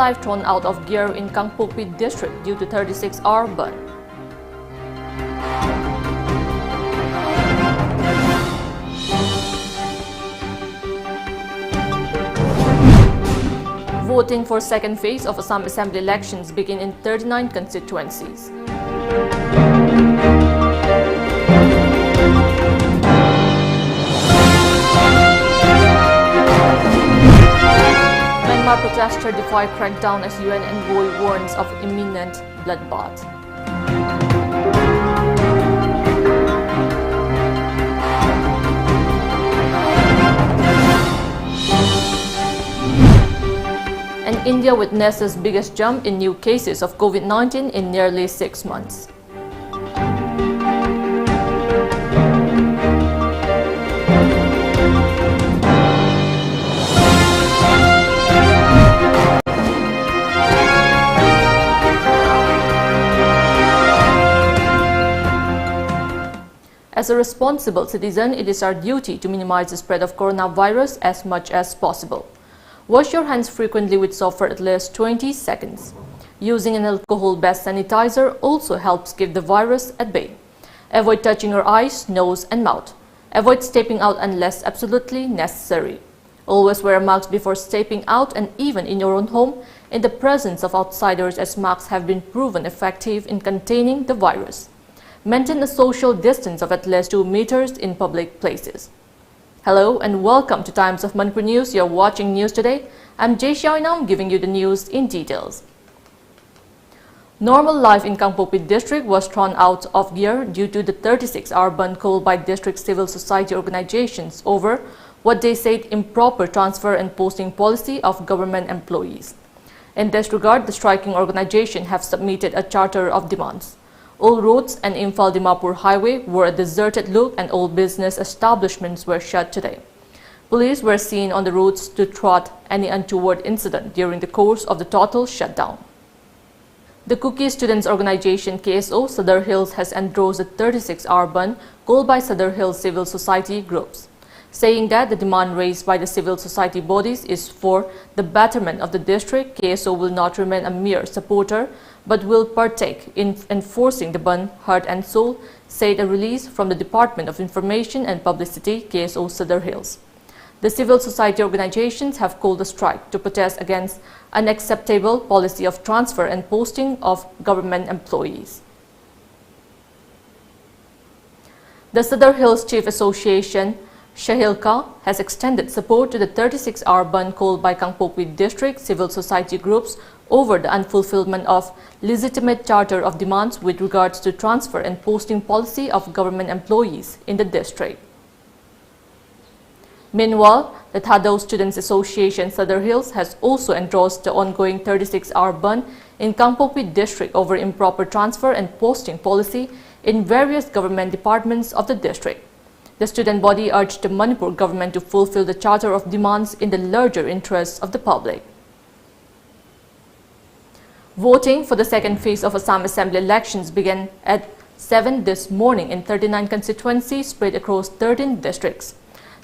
life thrown out of gear in Kangpokpi district due to 36-hour ban. Voting for second phase of Assam Assembly elections begin in 39 constituencies. Myanmar protesters defy crackdown as UN envoy warns of imminent bloodbath. And India witnesses biggest jump in new cases of COVID-19 in nearly 6 months. As a responsible citizen, it is our duty to minimize the spread of coronavirus as much as possible. Wash your hands frequently with soap for at least 20 seconds. Using an alcohol-based sanitizer also helps keep the virus at bay. Avoid touching your eyes, nose and mouth. Avoid stepping out unless absolutely necessary. Always wear a mask before stepping out and even in your own home in the presence of outsiders, as masks have been proven effective in containing the virus. Maintain a social distance of at least 2 meters in public places. Hello and welcome to Times of Manipur News. You're watching News Today. I'm JESSIA and I'm giving you the news in details. Normal life in Kangpokpi district was thrown out of gear due to the 36-hour ban called by district civil society organizations over what they said improper transfer and posting policy of government employees. In this regard, the striking organization have submitted a charter of demands. All roads and Imphal-Dimapur highway were a deserted look and all business establishments were shut today. Police were seen on the roads to thwart any untoward incident during the course of the total shutdown. The Kuki Students Organization KSO Sadar Hills has endorsed a 36-hour ban called by Sadar Hills civil society groups, saying that the demand raised by the civil society bodies is for the betterment of the district. KSO will not remain a mere supporter but will partake in enforcing the ban heart and soul, said a release from the Department of Information and Publicity, KSO Sadar Hills. The civil society organizations have called a strike to protest against unacceptable policy of transfer and posting of government employees. The Sadar Hills Chief Association Shahilka has extended support to the 36-hour ban called by Kangpokpi district civil society groups over the unfulfillment of legitimate charter of demands with regards to transfer and posting policy of government employees in the district. Meanwhile, the Thadao Students Association Sadar Hills has also endorsed the ongoing 36-hour ban in Kangpokpi district over improper transfer and posting policy in various government departments of the district. The student body urged the Manipur government to fulfill the charter of demands in the larger interests of the public. Voting for the second phase of Assam Assembly elections began at 7 this morning in 39 constituencies spread across 13 districts.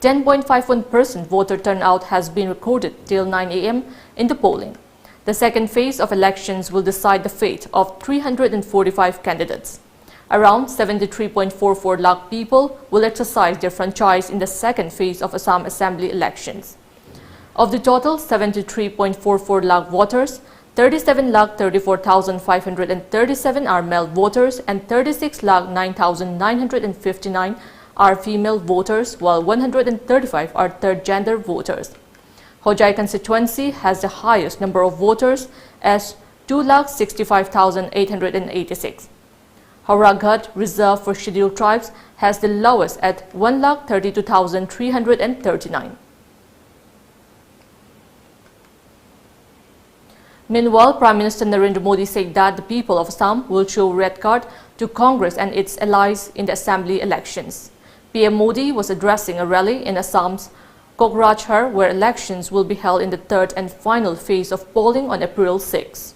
10.51% voter turnout has been recorded till 9 a.m. in the polling. The second phase of elections will decide the fate of 345 candidates. Around 73.44 lakh people will exercise their franchise in the second phase of Assam Assembly elections. Of the total 73.44 lakh voters, 37,34,537 are male voters and 36,09,959 are female voters, while 135 are third gender voters. Hojai constituency has the highest number of voters as 2,65,886. Hauraghat, reserved for scheduled tribes, has the lowest at 1,32,339. Meanwhile, Prime Minister Narendra Modi said that the people of Assam will show red card to Congress and its allies in the assembly elections. PM Modi was addressing a rally in Assam's Kokrajhar, where elections will be held in the third and final phase of polling on April 6.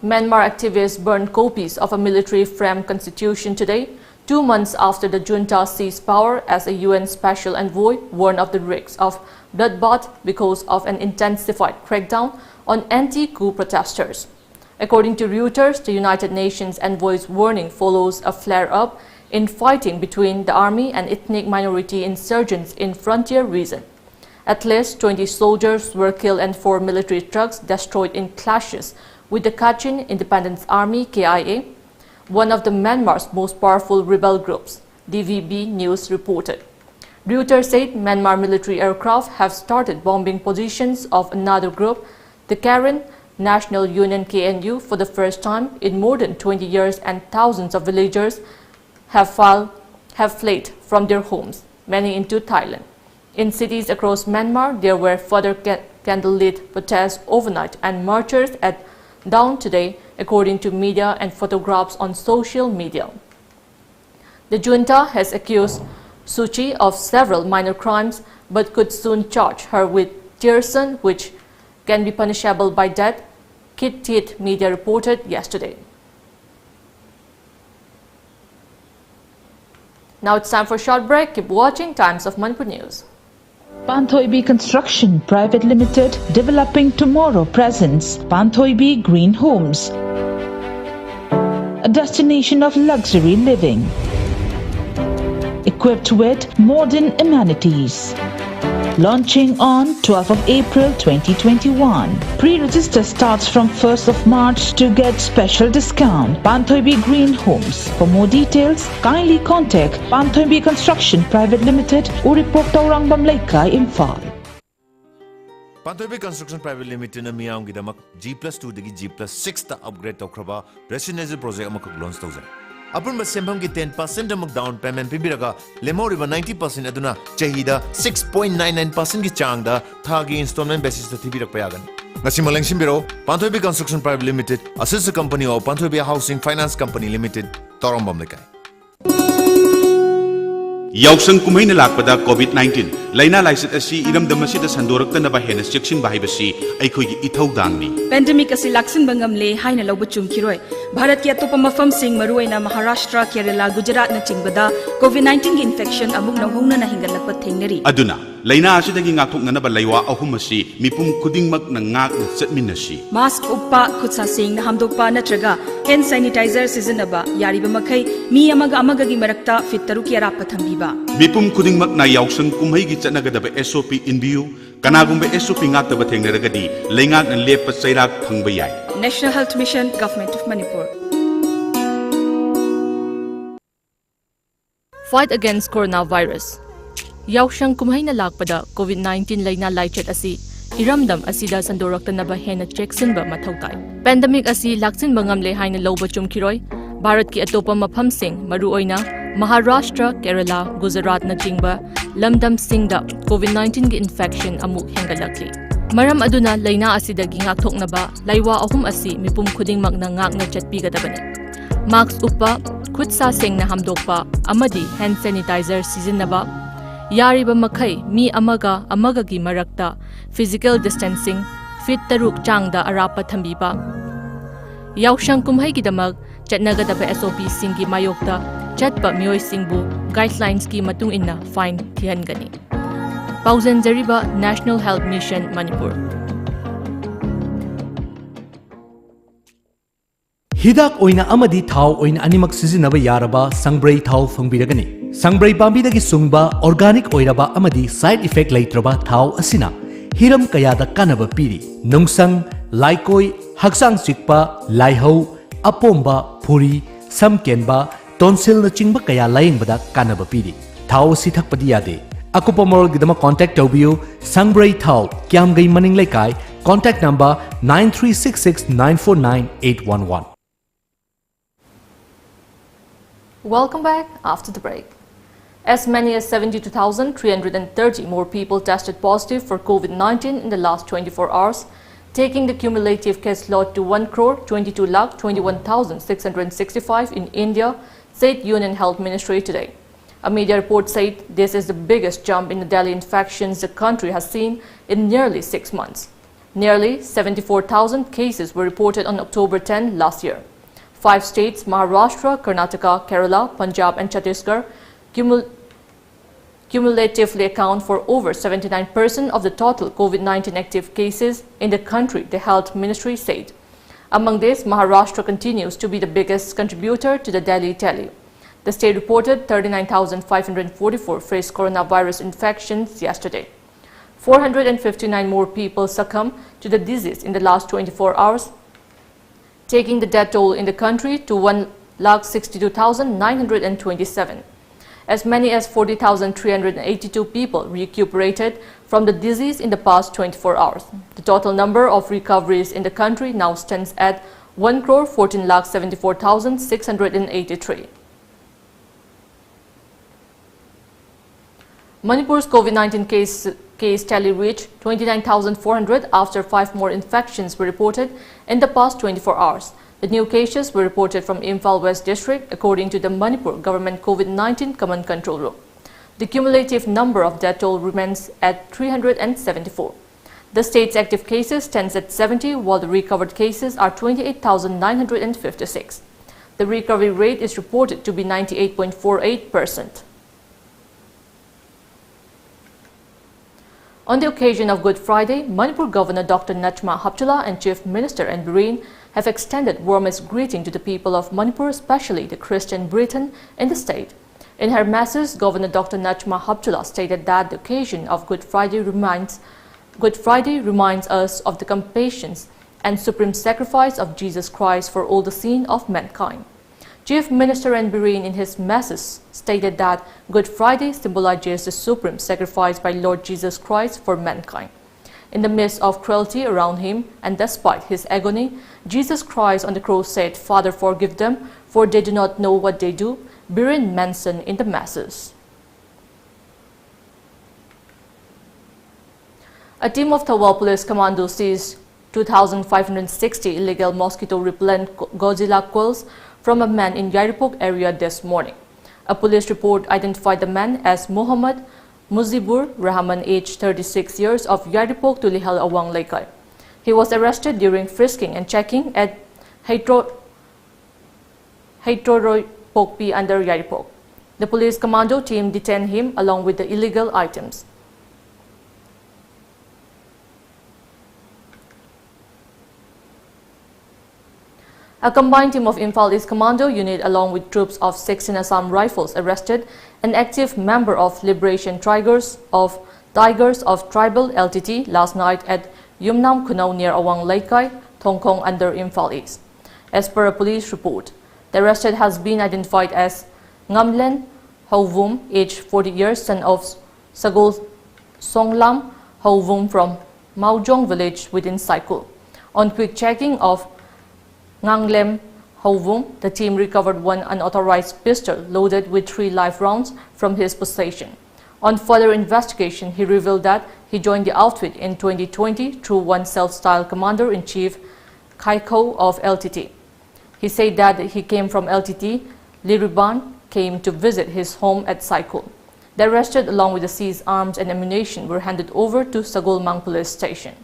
Myanmar activists burned copies of a military-framed constitution today 2 months after the junta seized power as a UN Special Envoy warned of the risks of bloodbath because of an intensified crackdown on anti-coup protesters. According to Reuters, the United Nations envoy's warning follows a flare-up in fighting between the army and ethnic minority insurgents in frontier region. At least 20 soldiers were killed and 4 military trucks destroyed in clashes with the Kachin Independence Army (KIA), one of the Myanmar's most powerful rebel groups, DVB News reported. Reuters said Myanmar military aircraft have started bombing positions of another group, the Karen National Union KNU, for the first time in more than 20 years, and thousands of villagers have fled from their homes, many into Thailand. In cities across Myanmar, there were further candlelit protests overnight and marchers at dawn today, according to media and photographs on social media. The junta has accused Suu Kyi of several minor crimes but could soon charge her with treason, which can be punishable by death, Kit Tit media reported yesterday. Now it's time for a short break. Keep watching Times of Manipur News. Panthoibi Construction Private Limited, developing tomorrow, presents Panthoibi Green Homes, a destination of luxury living, equipped with modern amenities. Launching on 12th of April 2021. Pre-register starts from 1st of March to get special discount. Panthoibi Green Homes. For more details, kindly contact Panthoibi Construction Private Limited, Uripok Taurangam Laikai, Imphal. Panthoibi Construction Private Limited na miyam gidamak G+2 dagi G+6 ta upgrade tawkraba residential project amakak launch tawzai. Upon Masembam ki 10% amak down payment pibiraga lemoriba 90% aduna chahida 6.99% ki changda thagi installment basis ta thibirak payagan. Ngasi malangsim biro Panthoibi Construction Private Limited, a sister company of Panthoibi Housing Finance Company Limited, Torambam Lekai. Yausang kumay na lakpada COVID-19 laina laisit asi iramdam asida sandoraktanaba hena cheksinba haibasi aikhoigi ithawdangni. Pandemic asi laksinba ngamle haina lawba chumkhiroi. Bharat ki atopa mafamsing maruaina Maharashtra, Kerala, Gujarat na chingbada COVID-19 gi infection amuk nahungna na hingalakpa thengnari. Aduna laina asidagi ngathoknanaba laiwa ahum asi mipum khudingmak na ngakna chatminasi. Mask uppa khutsa sing na hamdokpa natraga hand sanitizer sizinaba yariba makhai mi amaga gi marakta fit taruki arapa thambiba. Mipum khudingmak na yausang kumhai gi chanagadaba SOP inbiu kanagumba SOP ngataba thengnaragadi leingak na lepa chairak thangba yai. National Health Mission, Government of Manipur. Fight against coronavirus. Yaushang kumhay na lakpada COVID-19 laina laichet asi iramdam asida sandoraktanaba hena cheksinba mathawtai. Pandemic asi laksinba ngamle haina lawba chumkhiroi. Bharat ki atopa mafamsing maruoina Maharashtra, Kerala, Gujarat na chingba lamdam singda COVID-19 gi infection amuk hengalakli. Maram aduna laina asida gi ngakthoknaba laiwa ahum asi mipum khudingmak na ngakna chatpigadabani. Mask uppa, khutsa sengna hamdokpa amadi hand sanitizer sizinaba yariba makhai mi amaga gi marakta physical distancing fit taruk changda arapa thambiba. Yaushang kumhai gidamak chatnagadaba SOP singi mayokta chatpa miyoi singbu guidelines ki matung inna fine thihangani. Pauzen Jariba, National Health Mission, Manipur. Hidak oina amadi thau oina animak sizinaba yaraba sangbrai thau fangbiragani. Sangbrai pambidagi sungba organic oiraba amadi side effect leitraba thau asina hiram kayada kanaba piri. Nungsang, laikoi, haksang chikpa, laihau, apomba, puri, samkenba, tonsil na chingba kaya layingbada kanaba piri. Thau si thakpadi yade. Akupamol gidama contact Tobiu Sangbrai Thau Kiam Gai Maning Laikai, contact number 9366949811. Welcome back after the break. As many as 72,330 more people tested positive for COVID-19 in the last 24 hours, taking the cumulative case load to 1,22,21,665 in India, said Union Health Ministry today. A media report said this is the biggest jump in the daily infections the country has seen in nearly 6 months. Nearly 74,000 cases were reported on October 10 last year. 5 states, Maharashtra, Karnataka, Kerala, Punjab and Chhattisgarh, cumulatively account for over 79% of the total COVID-19 active cases in the country, the Health Ministry said. Among this, Maharashtra continues to be the biggest contributor to the Delhi tally. The state reported 39,544 fresh coronavirus infections yesterday. 459 more people succumbed to the disease in the last 24 hours, taking the death toll in the country to 1,62,927. As many as 40,382 people recuperated from the disease in the past 24 hours. The total number of recoveries in the country now stands at 1,14,74,683. Manipur's COVID-19 case tally reached 29,400 after 5 more infections were reported in the past 24 hours. The new cases were reported from Imphal West District, according to the Manipur Government COVID-19 Command Control Room. The cumulative number of death toll remains at 374. The state's active cases stands at 70, while the recovered cases are 28,956. The recovery rate is reported to be 98.48%. On the occasion of Good Friday, Manipur Governor Dr. Nachma Haptula and Chief Minister N. Bireen have extended warmest greeting to the people of Manipur, especially the Christian Britain in the state. In her message, Governor Dr. Nachma Haptula stated that the occasion of Good Friday reminds us of the compassion and supreme sacrifice of Jesus Christ for all the sin of mankind. Chief Minister N. Bireen in his message stated that Good Friday symbolizes the supreme sacrifice by Lord Jesus Christ for mankind. In the midst of cruelty around him and despite his agony, Jesus Christ on the cross said, "Father, forgive them, for they do not know what they do," Bireen mentioned in the message. A team of Thawal Police Commando seized 2,560 illegal mosquito-repellent Godzilla coils from a man in Yaripok area this morning. A police report identified the man as Muhammad Muzibur Rahman, aged 36 years, of Yaripok to Lihal Awang Laikai. He was arrested during frisking and checking at Heitoroi Pokpi under Yaripok. The police commando team detained him along with the illegal items. A combined team of Imphal East Commando Unit along with troops of 16 Assam Rifles arrested an active member of Liberation Tigers of Tribal LTT last night at Yumnam Kunau near Awang Laikai, Thongkong under Imphal East. As per a police report, the arrested has been identified as Ngamlen Hovum, aged 40 years, son of Sagol Songlam Hovum from Maujong village within Saikul. On quick checking of Nganglem Hovum, the team recovered one unauthorized pistol loaded with 3 live rounds from his possession. On further investigation, he revealed that he joined the outfit in 2020 through one self-styled Commander-in-Chief Kaiko of LTT. He said that he came from LTT, Liriban came to visit his home at Saikul. The arrested along with the seized arms and ammunition were handed over to Sagolmang Police Station.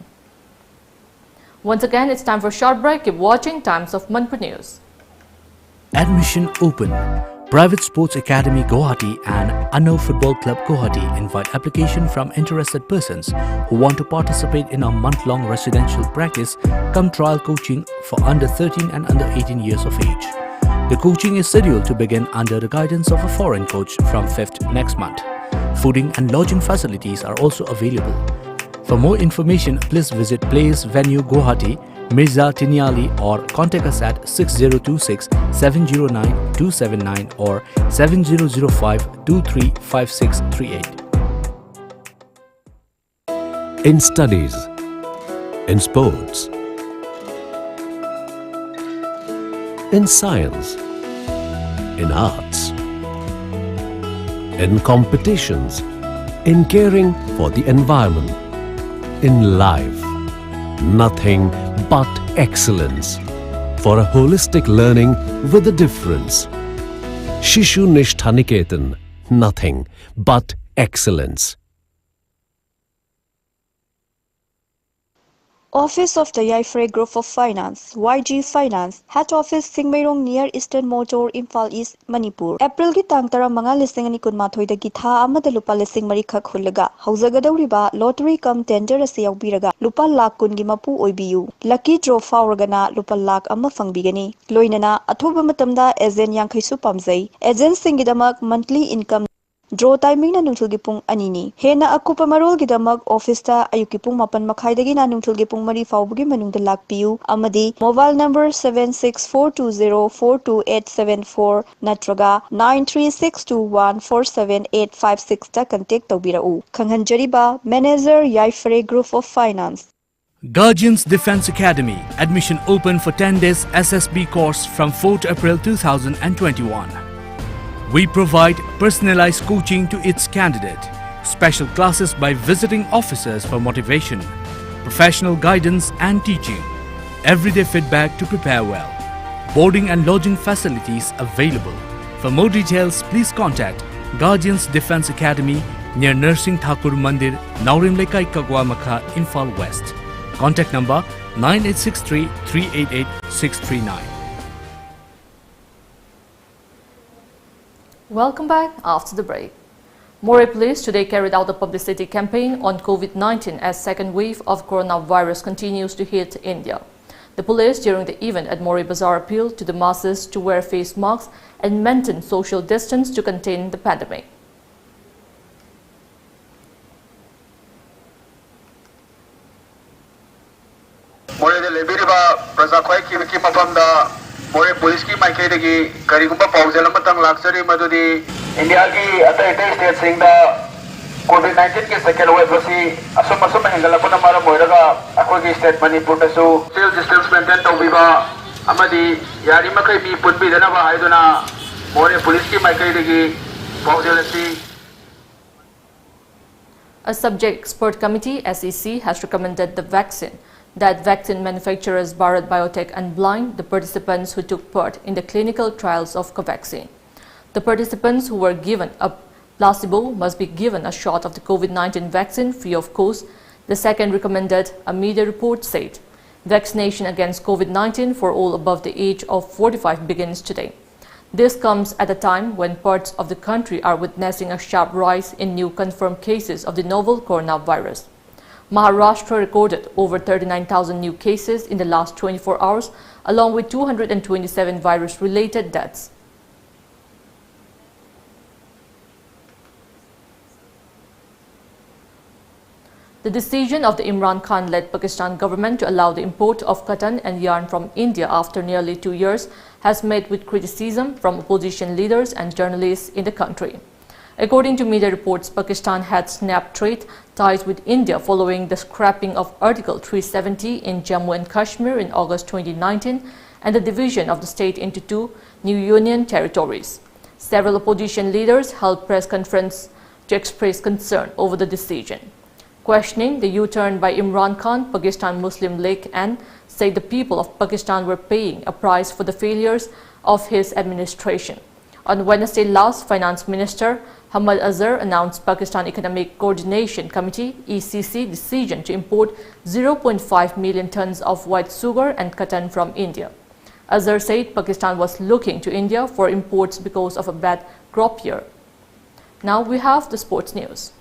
Once again, it's time for a short break. Keep watching Times of Manipur News. Admission open. Private Sports Academy Guwahati and Anno Football Club Guwahati invite application from interested persons who want to participate in a month-long residential practice come trial coaching for under 13 and under 18 years of age. The coaching is scheduled to begin under the guidance of a foreign coach from 5th next month. Fooding and lodging facilities are also available. For more information, please visit Place Venue Guwahati, Mirza Tiniali, or contact us at 6026-709-279 or 7005-235638. In studies, in sports, in science, in arts, in competitions, in caring for the environment, in life, nothing but excellence for a holistic learning with a difference. Shishu Nishtha Niketan, nothing but excellence. Office of the Yaifre Group of Finance, YG Finance, Head Office Singmairong near Eastern Motor, Imphal East, Manipur. April gi tang tara manga lising ani kun mathoi da gi tha amada lupa lising mari khak hullaga hauzagadawriba lottery cum tender ase yaubiraga lupa lakh kun gi mapu oibiu. Lucky draw fauragana lupa lakh amma fangbigani. Loinana athoba matamda agent yankhai su pamjai. Agent singidamak monthly income Draw timing na nungthul gi pung anini. Hena akupa marol gi damak office ta ayuki pung mapan makhai dagi na nungthul gi pung mari faubugi manungda lakpiu. Amadi mobile number 764204287 natraga 936214785 ta contact tawbirau. Khanghanjariba Manager Yaifre Group of Finance. Guardians Defense Academy. Admission open for 10 days SSB course from 4th April 2021. We provide personalized coaching to its candidate, special classes by visiting officers for motivation, professional guidance and teaching, everyday feedback to prepare well, boarding and lodging facilities available. For more details, please contact Guardians Defense Academy near Nursing Thakur Mandir, Naurim Lekai Kagwa Makha, Imphal West. Contact number 9863 388 639. Welcome back after the break. More police today carried out a publicity campaign on COVID-19 as second wave of coronavirus continues to hit India. The police during the event at Mori Bazaar appealed to the masses to wear face masks and maintain social distance to contain the pandemic. More police ki mai dagi karigumba paujal matang laksari madudi India ki atai state singda COVID-19 ke second wave si asum hengala puna mara moiraga akoi state Manipur ta su social distance maintain tawbiba amadi yari makai mi punbi dana ba haiduna more police ki mai dagi paujal si. A subject expert committee SEC has recommended the vaccine that vaccine manufacturers Bharat Biotech unblind the participants who took part in the clinical trials of Covaxin. The participants who were given a placebo must be given a shot of the COVID-19 vaccine free of cost, the second recommended, a media report said. Vaccination against COVID-19 for all above the age of 45 begins today. This comes at a time when parts of the country are witnessing a sharp rise in new confirmed cases of the novel coronavirus. Maharashtra recorded over 39,000 new cases in the last 24 hours, along with 227 virus-related deaths. The decision of the Imran Khan-led Pakistan government to allow the import of cotton and yarn from India after nearly 2 years has met with criticism from opposition leaders and journalists in the country. According to media reports, Pakistan had snapped trade ties with India following the scrapping of Article 370 in Jammu and Kashmir in August 2019 and the division of the state into 2 new union territories. Several opposition leaders held press conferences to express concern over the decision. Questioning the U-turn by Imran Khan, Pakistan Muslim League and said the people of Pakistan were paying a price for the failures of his administration. On Wednesday last, Finance Minister Hamad Azhar announced Pakistan Economic Coordination Committee ECC decision to import 0.5 million tons of white sugar and cotton from India. Azhar said Pakistan was looking to India for imports because of a bad crop year. Now we have the sports news.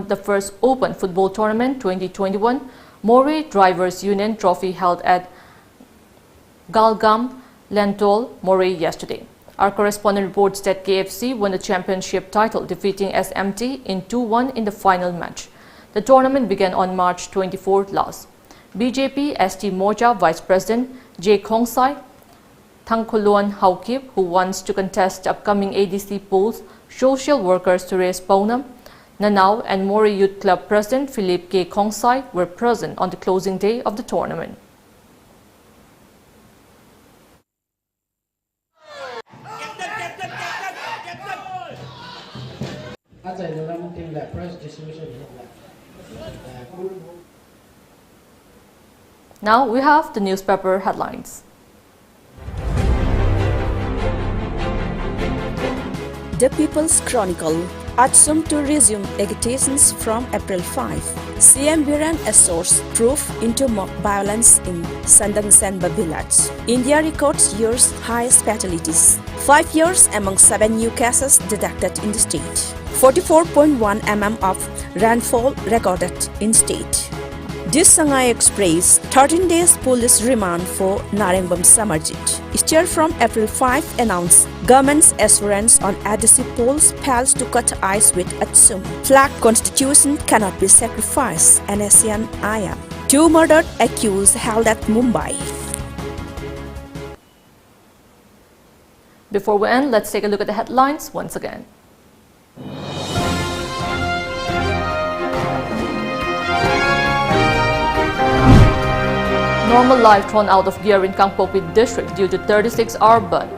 The first Open Football Tournament 2021 Mori Drivers Union Trophy held at Galgam, Lentol, Mori yesterday. Our correspondent reports that KFC won the championship title, defeating SMT in 2-1 in the final match. The tournament began on March 24th last. BJP ST Morcha Vice President J. Khongsai Thangkholon Haukip, who wants to contest the upcoming ADC polls, social workers Therese Pounam, Nanao and Mori Youth Club President Philip K. Khongsai were present on the closing day of the tournament. Now we have the newspaper headlines. The People's Chronicle. Atsum to resume agitations from April 5. CM Biran assures proof into mob violence in Sandangsenba village. India records year's highest fatalities. 5 years among 7 new cases detected in the state. 44.1 mm of rainfall recorded in state. This Sangai Express, 13 days police remand for Narengbam Samarjit. Steer from April 5 announced government's assurance on adhesive polls fails to cut ice with Atsum. Flag constitution cannot be sacrificed, NSCN IM. 2 murdered accused held at Mumbai. Before we end, let's take a look at the headlines once again. Normal life thrown out of gear in Kangpokpi district due to 36-hour ban.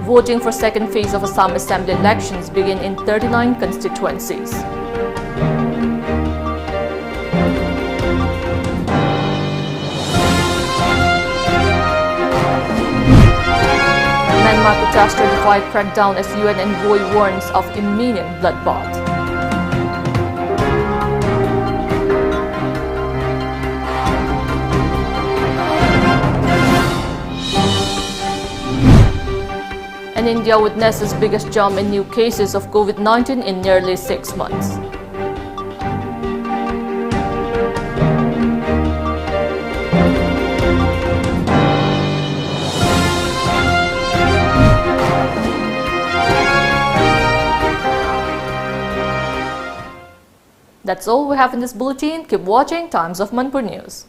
Voting for second phase of Assam Assembly elections begin in 39 constituencies. Myanmar protester defied crackdown as UN envoy warns of imminent bloodbath. And India witnesses biggest jump in new cases of COVID-19 in nearly 6 months. That's all we have in this bulletin. Keep watching Times of Manipur News.